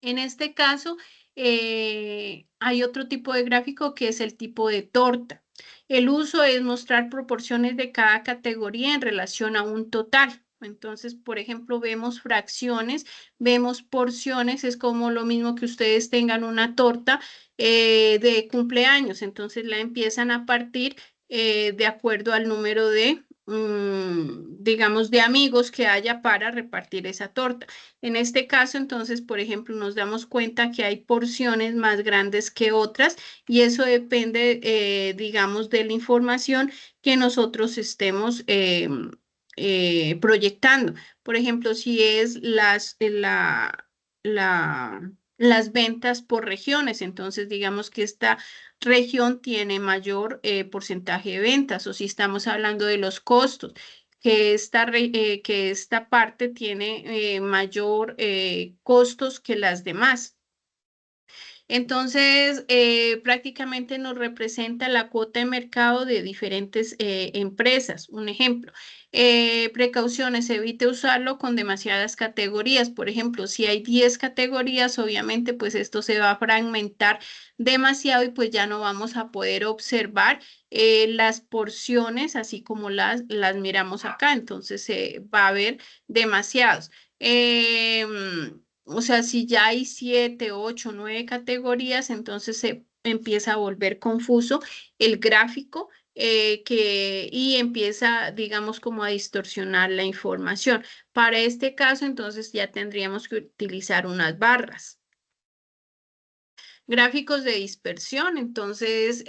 Speaker 1: En este caso, hay otro tipo de gráfico que es el tipo de torta. El uso es mostrar proporciones de cada categoría en relación a un total. Entonces, por ejemplo, vemos fracciones, vemos porciones, es como lo mismo que ustedes tengan una torta de cumpleaños. Entonces, la empiezan a partir de acuerdo al número digamos, de amigos que haya para repartir esa torta. En este caso, entonces, por ejemplo, nos damos cuenta que hay porciones más grandes que otras y eso depende, digamos, de la información que nosotros estemos proyectando. Por ejemplo, si es las ventas por regiones, entonces digamos que esta región tiene mayor porcentaje de ventas o si estamos hablando de los costos que esta parte tiene mayor costos que las demás. Entonces, prácticamente nos representa la cuota de mercado de diferentes empresas. Un ejemplo, precauciones, evite usarlo con demasiadas categorías. Por ejemplo, si hay 10 categorías, obviamente, pues esto se va a fragmentar demasiado y pues ya no vamos a poder observar las porciones así como las miramos acá. Entonces, va a haber demasiados. O sea, si ya hay 7, 8, 9 categorías, entonces se empieza a volver confuso el gráfico y empieza, digamos, como a distorsionar la información. Para este caso, entonces ya tendríamos que utilizar unas barras. Gráficos de dispersión, entonces,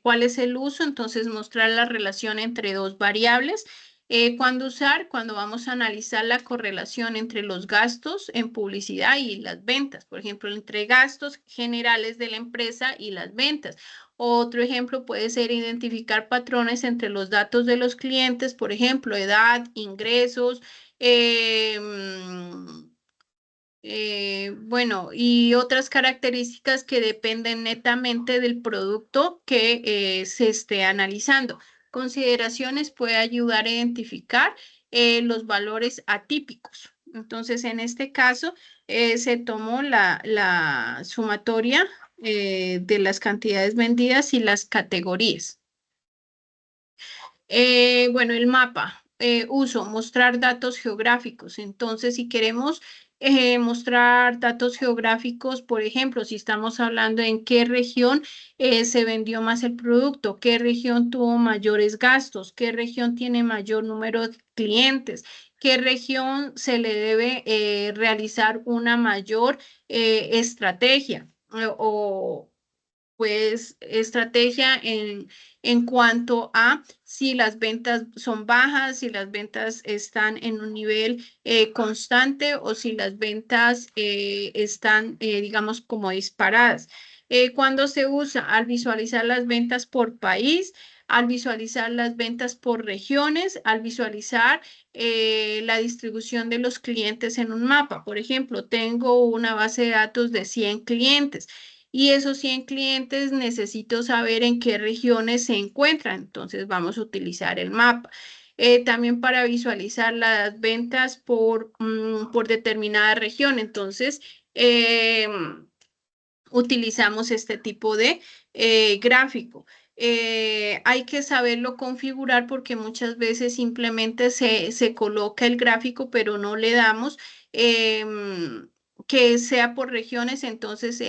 Speaker 1: ¿cuál es el uso? Entonces, mostrar la relación entre dos variables. ¿Cuándo usar? Cuando vamos a analizar la correlación entre los gastos en publicidad y las ventas. Por ejemplo, entre gastos generales de la empresa y las ventas. Otro ejemplo puede ser identificar patrones entre los datos de los clientes, por ejemplo, edad, ingresos, bueno, y otras características que dependen netamente del producto que se esté analizando. Consideraciones puede ayudar a identificar los valores atípicos. Entonces, en este caso, se tomó la sumatoria de las cantidades vendidas y las categorías. Bueno, el mapa. Uso, mostrar datos geográficos. Entonces, si queremos mostrar datos geográficos, por ejemplo, si estamos hablando en qué región se vendió más el producto, qué región tuvo mayores gastos, qué región tiene mayor número de clientes, qué región se le debe realizar una mayor estrategia o pues estrategia en cuanto a si las ventas son bajas, si las ventas están en un nivel constante o si las ventas están, digamos, como disparadas. Cuando se usa al visualizar las ventas por país, al visualizar las ventas por regiones, al visualizar la distribución de los clientes en un mapa. Por ejemplo, tengo una base de datos de 100 clientes y esos 100 clientes necesito saber en qué regiones se encuentran. Entonces vamos a utilizar el mapa. También para visualizar las ventas por determinada región. Entonces, utilizamos este tipo de gráfico. Hay que saberlo configurar porque muchas veces simplemente se coloca el gráfico, pero no le damos que sea por regiones, entonces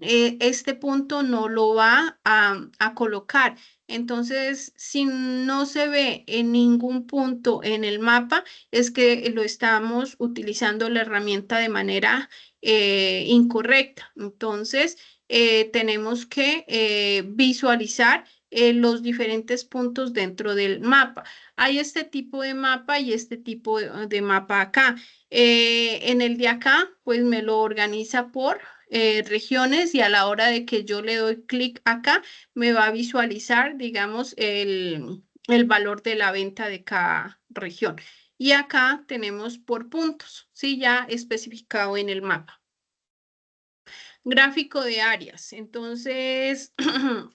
Speaker 1: este punto no lo va a colocar. Entonces, si no se ve en ningún punto en el mapa, es que lo estamos utilizando la herramienta de manera incorrecta. Entonces, tenemos que visualizar los diferentes puntos dentro del mapa. Hay este tipo de mapa y este tipo de mapa acá. En el de acá, pues me lo organiza por regiones y a la hora de que yo le doy clic acá, me va a visualizar, digamos, el valor de la venta de cada región. Y acá tenemos por puntos, ¿sí? Ya especificado en el mapa. Gráfico de áreas. Entonces,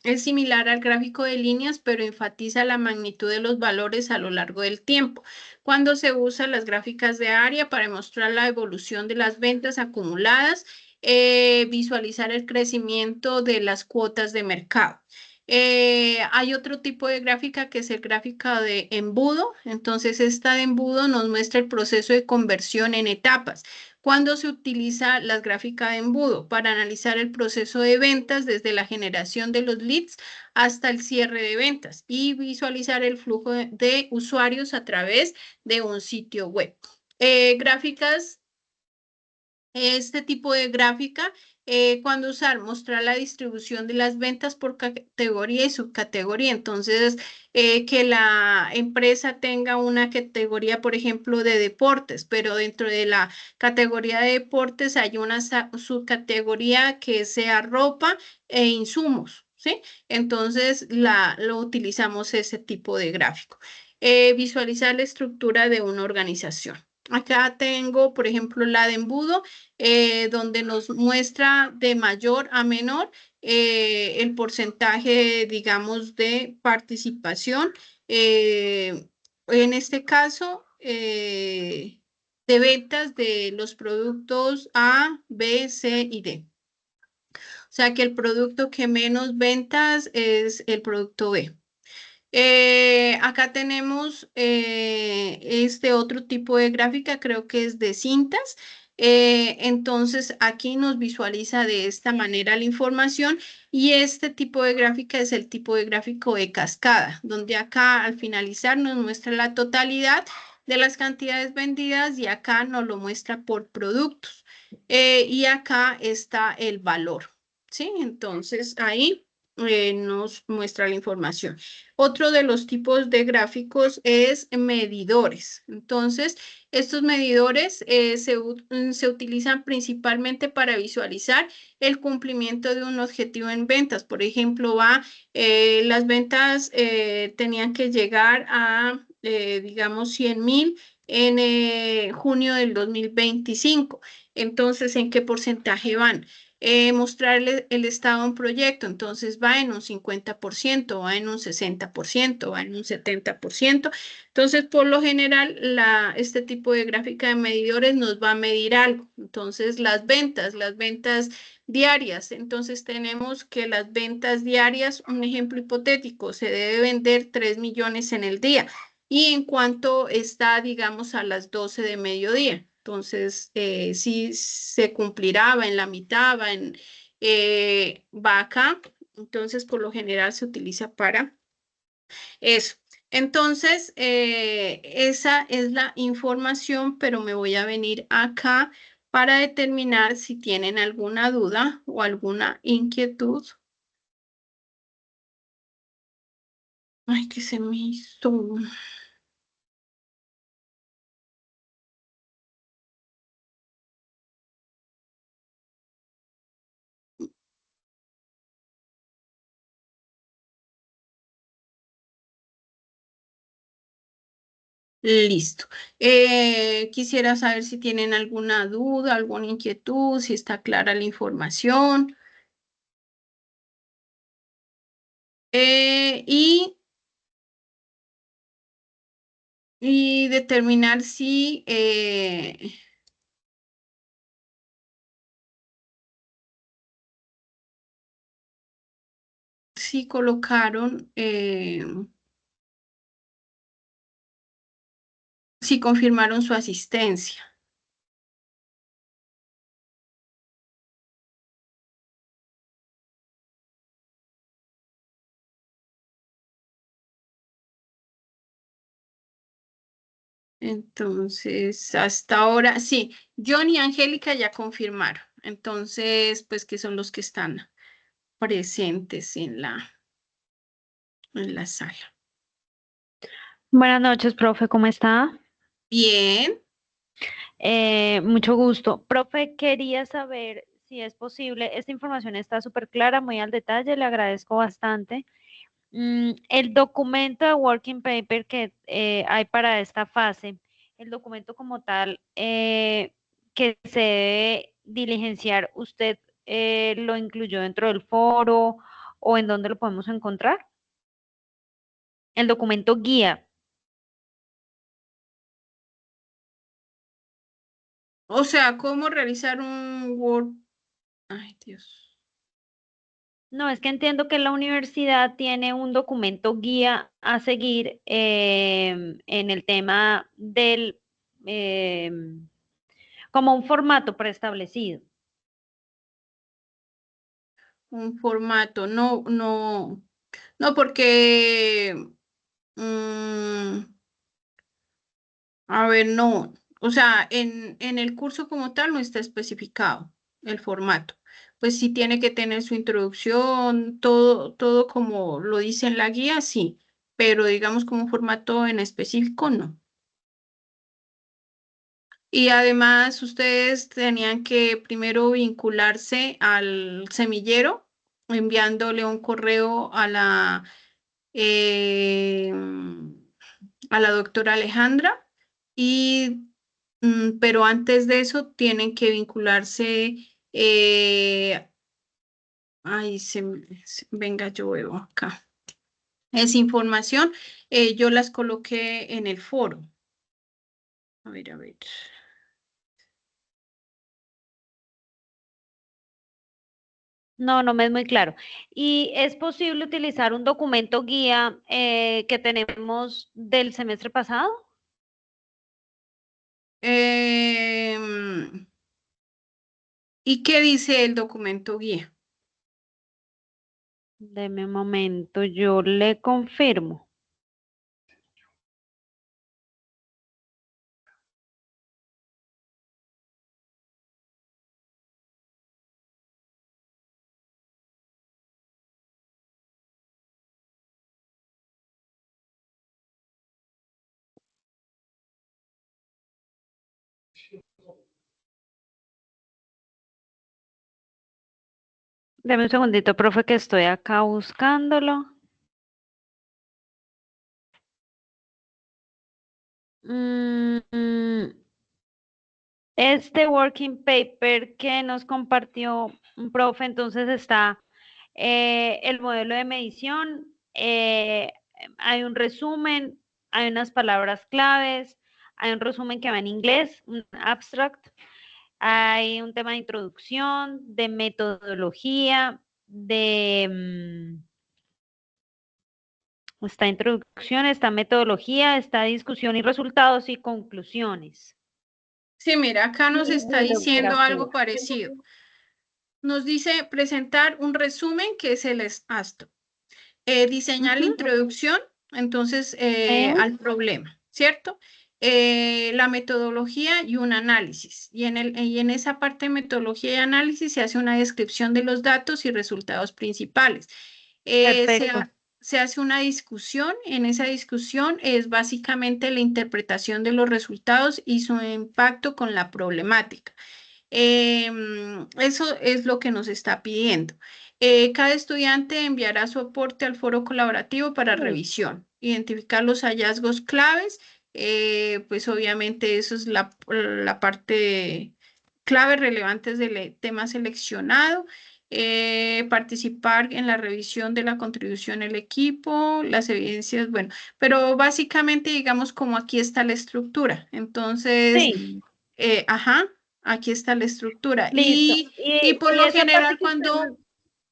Speaker 1: es similar al gráfico de líneas, pero enfatiza la magnitud de los valores a lo largo del tiempo. Cuando se usan las gráficas de área para mostrar la evolución de las ventas acumuladas, visualizar el crecimiento de las cuotas de mercado. Hay otro tipo de gráfica que es el gráfico de embudo. Entonces, esta de embudo nos muestra el proceso de conversión en etapas. ¿Cuándo se utiliza la gráfica de embudo? Para analizar el proceso de ventas desde la generación de los leads hasta el cierre de ventas y visualizar el flujo de usuarios a través de un sitio web. Gráficas este tipo de gráfica, cuando usar, mostrar la distribución de las ventas por categoría y subcategoría. Entonces, que la empresa tenga una categoría, por ejemplo, de deportes, pero dentro de la categoría de deportes hay una subcategoría que sea ropa e insumos, ¿sí? Entonces, lo utilizamos ese tipo de gráfico. Visualizar la estructura de una organización. Acá tengo, por ejemplo, la de embudo donde nos muestra de mayor a menor el porcentaje, digamos, de participación. En este caso, de ventas de los productos A, B, C y D. O sea que el producto que menos ventas es el producto B. Acá tenemos este otro tipo de gráfica, creo que es de cintas. Entonces, aquí nos visualiza de esta manera la información y este tipo de gráfica es el tipo de gráfico de cascada, donde acá al finalizar nos muestra la totalidad de las cantidades vendidas y acá nos lo muestra por productos. Y acá está el valor, ¿sí? Entonces, ahí nos muestra la información. Otro de los tipos de gráficos es medidores. Entonces, estos medidores se utilizan principalmente para visualizar el cumplimiento de un objetivo en ventas. Por ejemplo, las ventas tenían que llegar a, digamos, 100,000 en junio del 2025. Entonces, ¿en qué porcentaje van? Mostrarle el estado de un proyecto, entonces va en un 50%, va en un 60%, va en un 70%. Entonces, por lo general, este tipo de gráfica de medidores nos va a medir algo. Entonces, las ventas diarias. Entonces, tenemos que las ventas diarias, un ejemplo hipotético, se debe vender 3 millones en el día. ¿Y en cuanto está, digamos, a las 12 de mediodía? Entonces, si se cumplirá, va en la mitad, va acá. Entonces, por lo general se utiliza para eso. Entonces, esa es la información, pero me voy a venir acá para determinar si tienen alguna duda o alguna inquietud. Ay, ¿qué se me hizo? Listo. Quisiera saber si tienen alguna duda, alguna inquietud, si está clara la información. eh, y, y determinar si colocaron, si confirmaron su asistencia. Entonces, hasta ahora, sí, John y Angélica ya confirmaron. Entonces, pues que son los que están presentes en la sala.
Speaker 2: Buenas noches, profe, ¿cómo está?
Speaker 1: Bien.
Speaker 2: Mucho gusto. Profe, quería saber si es posible, esta información está súper clara, muy al detalle, le agradezco bastante. El documento de Working Paper que hay para esta fase, el documento como tal que se debe diligenciar, ¿usted lo incluyó dentro del foro o en dónde lo podemos encontrar? El documento guía.
Speaker 1: O sea, ¿cómo realizar un Word? Ay, Dios.
Speaker 2: No, es que entiendo que la universidad tiene un documento guía a seguir en el tema del, como un formato preestablecido.
Speaker 1: Un formato. No, no, no, porque, mm, a ver, no. O sea, en el curso como tal no está especificado el formato. Pues sí tiene que tener su introducción, todo como lo dice en la guía, sí, pero digamos como un formato en específico, no. Y además ustedes tenían que primero vincularse al semillero, enviándole un correo eh, a la doctora Alejandra, y, pero antes de eso tienen que vincularse, ay, venga, yo veo acá. Esa información, yo las coloqué en el foro. A ver, a ver.
Speaker 2: No, no me es muy claro. ¿Y es posible utilizar un documento guía que tenemos del semestre pasado?
Speaker 1: Em, ¿Y qué dice el documento guía?
Speaker 2: Deme un momento, yo le confirmo. Deme un segundito, profe, que estoy acá buscándolo. Mm, mm, Este working paper que nos compartió un profe, entonces está el modelo de medición, hay un resumen, hay unas palabras claves, hay un resumen que va en inglés, un abstract, hay un tema de introducción, de metodología, está introducción, está metodología, está discusión y resultados y conclusiones.
Speaker 1: Sí, mira, acá nos
Speaker 2: Y
Speaker 1: está diciendo algo
Speaker 2: bibliografía.
Speaker 1: parecido. Nos dice presentar un resumen que es el astro. Diseñar la
Speaker 2: Ujú.
Speaker 1: introducción, entonces,
Speaker 2: Sí,
Speaker 1: al problema, ¿cierto? La metodología y un análisis. Y en esa parte de metodología y análisis se hace una descripción de los datos y resultados principales. Eh, se,
Speaker 2: perfecto.
Speaker 1: ha- Se hace una discusión. En esa discusión es básicamente la interpretación de los resultados y su impacto con la problemática. Eso es lo que nos está pidiendo. Cada estudiante enviará su aporte al foro colaborativo para
Speaker 2: Sí.
Speaker 1: revisión. Identificar los hallazgos claves, pues obviamente eso es la parte clave relevantes del tema seleccionado. Participar en la revisión de la contribución del equipo, las evidencias, bueno, pero básicamente digamos como aquí está la estructura. Entonces,
Speaker 2: Sí,
Speaker 1: ajá, aquí está la estructura.
Speaker 2: listo.
Speaker 1: Y por
Speaker 2: Y
Speaker 1: lo
Speaker 2: esa parte
Speaker 1: general,
Speaker 2: que usted me...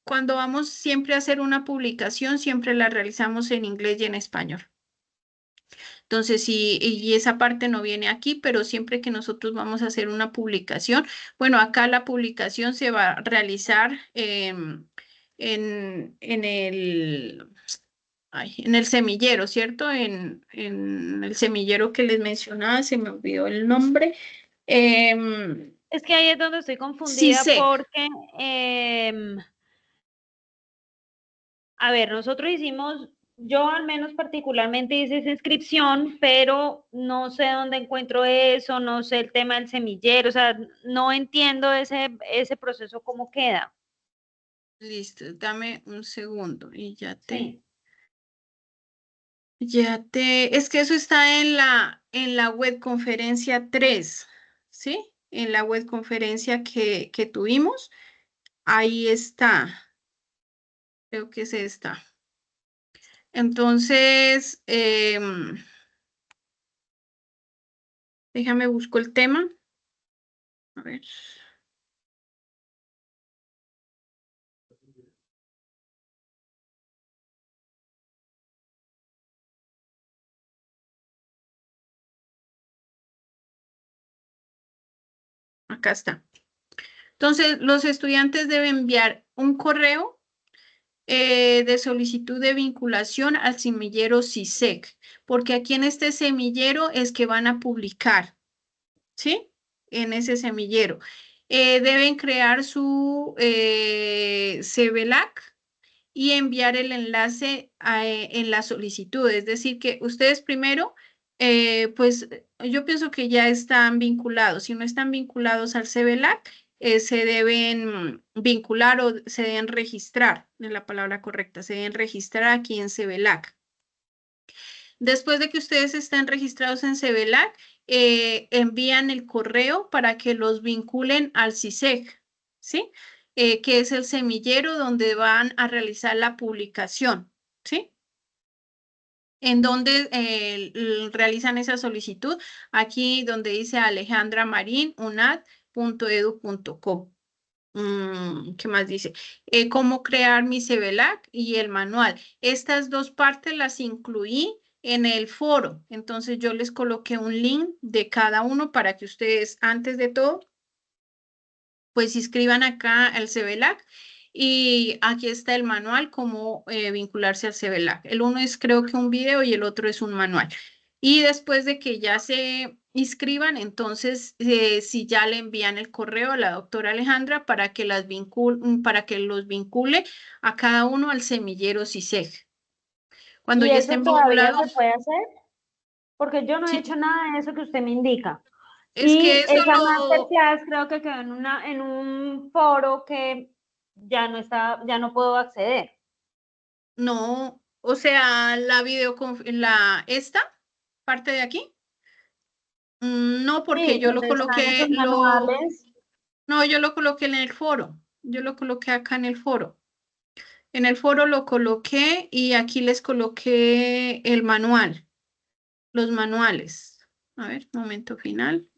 Speaker 1: cuando vamos siempre a hacer una publicación, siempre la realizamos en inglés y en español. Entonces, sí, y esa parte no viene aquí, pero siempre que nosotros vamos a hacer una publicación, bueno, acá la publicación se va a realizar en en el semillero, ¿cierto? En el semillero que les mencionaba, se me olvidó el nombre. Em,
Speaker 2: Es que ahí es donde estoy confundida
Speaker 1: CISEC.
Speaker 2: porque, a ver, nosotros hicimos, yo al menos particularmente hice esa inscripción, pero no sé dónde encuentro eso, no sé el tema del semillero, o sea, no entiendo ese proceso cómo queda.
Speaker 1: Listo, dame un segundo y
Speaker 2: Sí.
Speaker 1: es que eso está en la web conferencia 3, ¿sí? En la web conferencia que tuvimos, ahí está, creo que es esta. Entonces, déjame busco el tema. A ver, acá está. Entonces, los estudiantes deben enviar un correo de solicitud de vinculación al semillero CISEC, porque aquí en este semillero es que van a publicar, ¿sí? En ese semillero. Deben crear su CVLAC y enviar el enlace en la solicitud. Es decir, que ustedes primero, pues yo pienso que ya están vinculados. Si no están vinculados al CVLAC, se deben vincular o se deben registrar, es la palabra correcta, se deben registrar aquí en CVLAC. Después de que ustedes estén registrados en CVLAC, envían el correo para que los vinculen al CISEC, ¿sí? Que es el semillero donde van a realizar la publicación, ¿sí? En donde realizan esa solicitud, aquí donde dice Alejandra Marín, unad.edu.co. ¿Qué más dice? Cómo crear mi CVLAC y el manual. Estas dos partes las incluí en el foro. Entonces yo les coloqué un link de cada uno para que ustedes, antes de todo, pues inscriban acá el CVLAC. Y aquí está el manual, cómo vincularse al CVLAC. El uno es creo que un video y el otro es un manual. Y después de que ya se inscriban, entonces si ya le envían el correo a la doctora Alejandra para que para que los vincule a cada uno al semillero CISEG. Cuando
Speaker 2: ¿Y
Speaker 1: ya
Speaker 2: eso
Speaker 1: estén
Speaker 2: todavía se
Speaker 1: vinculados,
Speaker 2: puede hacer? Porque yo no he
Speaker 1: sí,
Speaker 2: hecho nada de eso que usted me indica.
Speaker 1: es que
Speaker 2: Y
Speaker 1: eso
Speaker 2: esa masterclass creo que quedó en un foro que ya no está, ya no puedo acceder.
Speaker 1: no, o sea, esta parte de aquí. No, porque
Speaker 2: Sí,
Speaker 1: yo lo
Speaker 2: donde están
Speaker 1: coloqué,
Speaker 2: esos manuales.
Speaker 1: no, yo lo coloqué en el foro. Yo lo coloqué acá en el foro. En el foro lo coloqué y aquí les coloqué el manual, los manuales. A ver, momento final.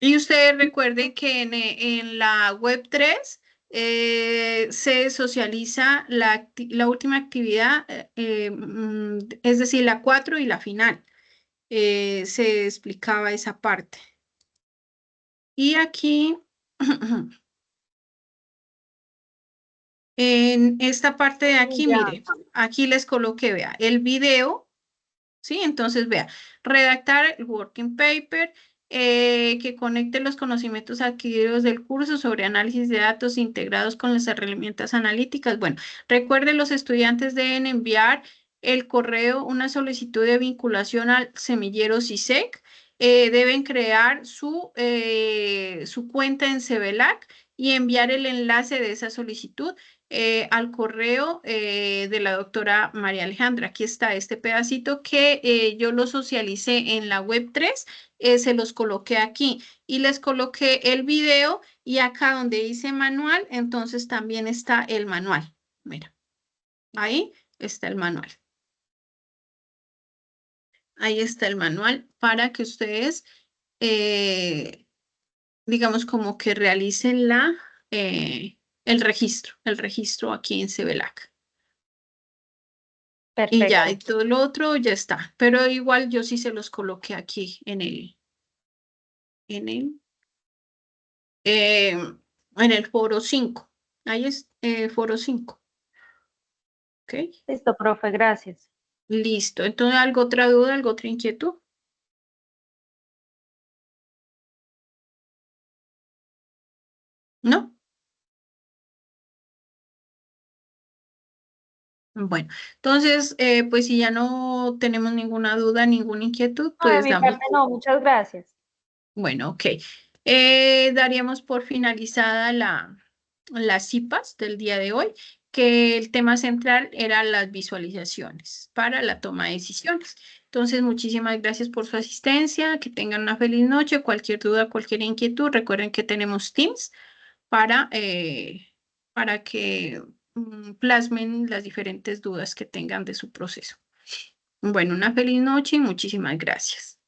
Speaker 1: Y ustedes recuerden que en la web 3 se socializa la última actividad, es decir, la 4 y la final. Se explicaba esa parte. Y aquí, en esta parte de aquí,
Speaker 2: Ya.
Speaker 1: mire, aquí les coloqué, vea, el video. ¿Sí? Entonces, vea, redactar el working paper que conecte los conocimientos adquiridos del curso sobre análisis de datos integrados con las herramientas analíticas. Bueno, recuerden, los estudiantes deben enviar el correo, una solicitud de vinculación al semillero CISEC, deben crear su cuenta en CEVELAC y enviar el enlace de esa solicitud al correo de la doctora María Alejandra. Aquí está este pedacito que yo lo socialicé en la web 3, se los coloqué aquí y les coloqué el video y acá donde dice manual, entonces también está el manual. Mira, ahí está el manual. Ahí está el manual para que ustedes, digamos, como que realicen el registro aquí en CEVELAC. Y ya, y
Speaker 2: Perfecto.
Speaker 1: todo lo otro ya está. Pero igual yo sí se los coloqué aquí en el, eh, en el foro 5. Ahí es foro 5. ¿Ok?
Speaker 2: Listo, profe, gracias.
Speaker 1: Listo. Entonces, ¿algo otra duda, algo otra inquietud? ¿No? Bueno, entonces, pues si ya no tenemos ninguna duda, ninguna inquietud,
Speaker 2: No, de
Speaker 1: pues
Speaker 2: mi
Speaker 1: damos.
Speaker 2: parte no, muchas gracias.
Speaker 1: Bueno, ok. Daríamos por finalizada las CIPAS del día de hoy, que el tema central era las visualizaciones para la toma de decisiones. Entonces, muchísimas gracias por su asistencia, que tengan una feliz noche. Cualquier duda, cualquier inquietud, recuerden que tenemos Teams para que plasmen las diferentes dudas que tengan de su proceso. Bueno, una feliz noche y muchísimas gracias.